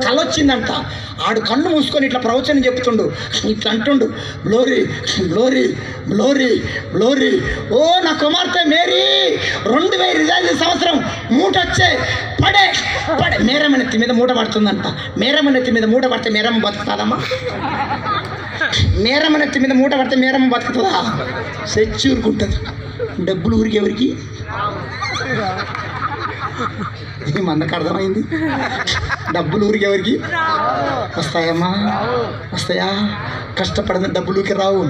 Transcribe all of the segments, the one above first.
కలొచ్చిందంట. ఆడు కళ్ళు మూసుకొని ఇట్లా ప్రవచనం చెప్తుండు, ఇట్లా అంటుండు, గ్లోరీ గ్లోరీ గ్లోరీ గ్లోరీ. ఓ నా కుమార్తె మేరీ 2000 సంవత్సరం మూట వచ్చే పడే పడే మేరమ్మ నెత్తి మీద మూట పడుతుందంట. మేరమ్మ నెత్తి మీద మూట పడితే మేరమ్మ బతుకుతాదమ్మా? మేరమ్మ నెత్తి మీద మూట పడితే మేరమ్మ బతుకుతుందా? సెచ్చూరుకుంటుంది. డబ్బులు ఊరికి ఎవరికి? మనకు అర్థమైంది. డబ్బులు ఊరికి ఎవరికి వస్తాయమ్మా? వస్తాయా? కష్టపడిన డబ్బులకి రావు,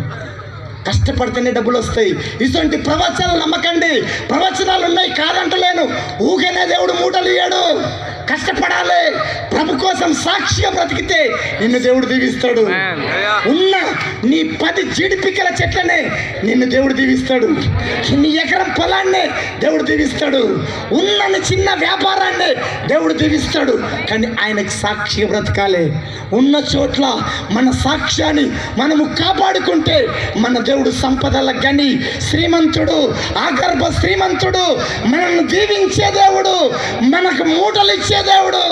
కష్టపడితేనే డబ్బులు వస్తాయి. ఇటువంటి ప్రవచనాలు నమ్మకండి. ప్రవచనాలు ఉన్నాయి కాదంటలేను. ఊకనే దేవుడు మూటలు ఇయ్యాడు. కష్టపడాలి. ప్రభు కోసం సాక్షిగా బ్రతికితే నిన్ను దేవుడు దీవిస్తాడు. ఉన్న నీ 10 జీడిపిక్కల చెట్లనే నిన్ను దేవుడు దీవిస్తాడు. నీ ఎకరం పొలాన్నే దేవుడు దీవిస్తాడు. ఉన్న చిన్న వ్యాపారాన్ని దేవుడు దీవిస్తాడు. కానీ ఆయనకి సాక్షిగా బ్రతకాలి. ఉన్న చోట్ల మన సాక్ష్యాన్ని మనము కాపాడుకుంటే మన దేవుడు సంపదల గని, శ్రీమంతుడు, ఆగర్భ శ్రీమంతుడు, మనల్ని దీవించే దేవుడు, మనకు మూటలు ఇచ్చే దేవుడు.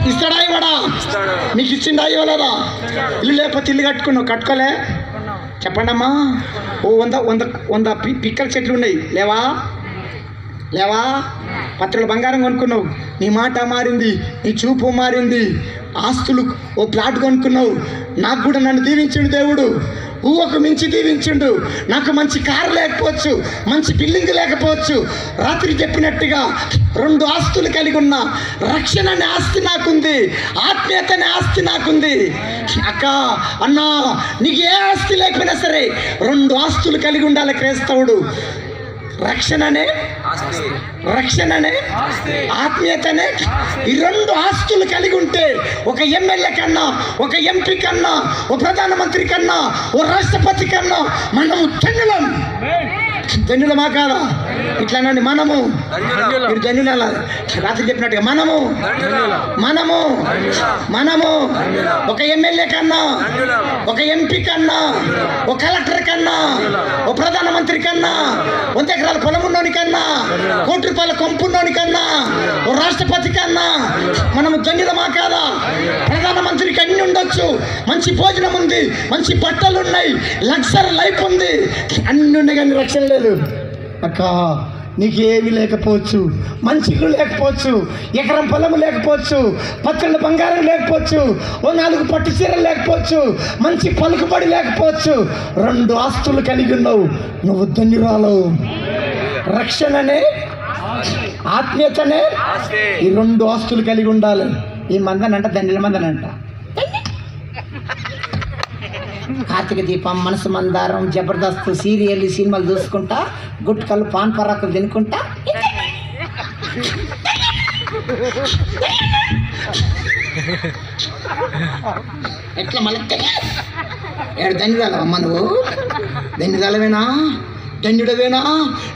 ఇస్తాడా ఇవ్వడా? మీకు ఇచ్చిండా ఇవ్వలేదా? ఇల్లు లేకపోతే ఇల్లు కట్టుకోలే చెప్పండి అమ్మా. ఓ 100 పిక్కల చెట్లు ఉన్నాయి, లేవా? లేవా? పత్రుల బంగారం కొనుక్కున్నావు, నీ మాట మారింది, నీ చూపు మారింది. ఆస్తులు ఓ ప్లాట్ కొనుక్కున్నావు. నాకు కూడా నన్ను దీవించిండు దేవుడు, ఊహకు మించి దీవించిండు. నాకు మంచి కారు లేకపోవచ్చు, మంచి బిల్డింగ్ లేకపోవచ్చు, రాత్రి చెప్పినట్టుగా 2 ఆస్తులు కలిగి ఉన్నా. రక్షణ అనే ఆస్తి నాకుంది, ఆత్మీయత అనే ఆస్తి నాకుంది. అక్క అన్నా, నీకు ఏ ఆస్తి లేకపోయినా సరే 2 ఆస్తులు కలిగి ఉండాలి క్రైస్తవుడు. రక్షణనే ఆత్మీయతనే, ఈ 2 ఆస్తులు కలిగి ఉంటే ఒక ఎమ్మెల్యే కన్నా, ఒక ఎంపీ కన్నా, ఓ ప్రధానమంత్రి కన్నా, ఓ రాష్ట్రపతి కన్నా మనము ధన్యులమా కాదా? ఇట్లానండి, మనము ధన్యుల. రాత్రి చెప్పినట్టుగా మనము ఒక ఎమ్మెల్యే కన్నా, ఒక ఎంపీ కన్నా, ఒక కలెక్టర్ కన్నా, ఓ ప్రధానమంత్రి కన్నా, 100 ఎకరాల పొలం ఉన్నోని కన్నా, ₹1 కోట్ల కొంపున్నోని కన్నా, ఓ రాష్ట్రపతి కన్నా మనము ధన్యులమా కాదా? ప్రధానమంత్రికి అన్ని ఉండొచ్చు, మంచి భోజనం ఉంది, మంచి బట్టలు ఉన్నాయి, లగ్జరీ లైఫ్ ఉంది, అన్ని ఉన్నాయి, కానీ రక్షణ లేదు. అక్క నీకు ఏమీ లేకపోవచ్చు, మంచి ఇల్లు లేకపోవచ్చు, ఎకరం పొలము లేకపోవచ్చు, పచ్చళ్ళ బంగారం లేకపోవచ్చు, ఓ 4 పట్టు చీరలు లేకపోవచ్చు, మంచి పలుకుబడి లేకపోవచ్చు, 2 ఆస్తులు కలిగి ఉన్నావు, నువ్వు ధన్యురాలు. రక్షణనే, ఆత్మీయతనే, ఈ 2 ఆస్తులు కలిగి ఉండాలి. ఈ మందనంట ధన్యుల మందనంట. కార్తీక దీపం, మనసు మందారం, జబర్దస్త్, సీరియల్, సినిమాలు చూసుకుంటా, గుట్కలు, పాన్ పరాకులు తినుకుంటా, ఎట్లా మళ్ళీ ధన్యురాలమ్మా? నువ్వు ధన్యురాలవేనా? ధన్యుడవేనా?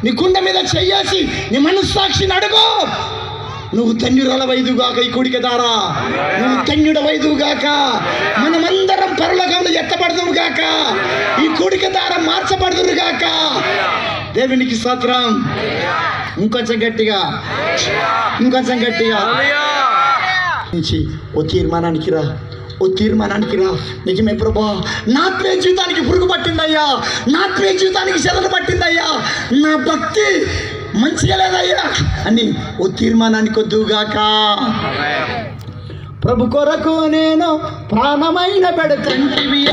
నీ గుండె మీద చెయ్యేసి నీ మనస్సాక్షిని అడుగు. నువ్వు ధన్యురాల వైదుగాక, ఈ కోడిక ద్వారా నువ్వు ధన్యుడ వైదుగాక, మనమందరం పరలోకంలో ఎత్తబడదువు గాక, ఈ కోడిక ద్వారా మార్చబడదురు గాక. దేవునికి స్తోత్రం. ఇంకొంచెం గట్టిగా నుంచి ఓ తీర్మానానికి రా. నిజమే ప్రభా, నా ఆత్మీయ జీవితానికి పురుగు పట్టిందయ్యా, నా ఆత్మీయ జీవితానికి చెదలు పట్టిందయ్యా, నా భక్తి మంచిగా లేదయ్యా అని ఓ తీర్మానానికి వద్దుగాక. ప్రభు కొరకు నేను ప్రాణమైన పెడతంటివి,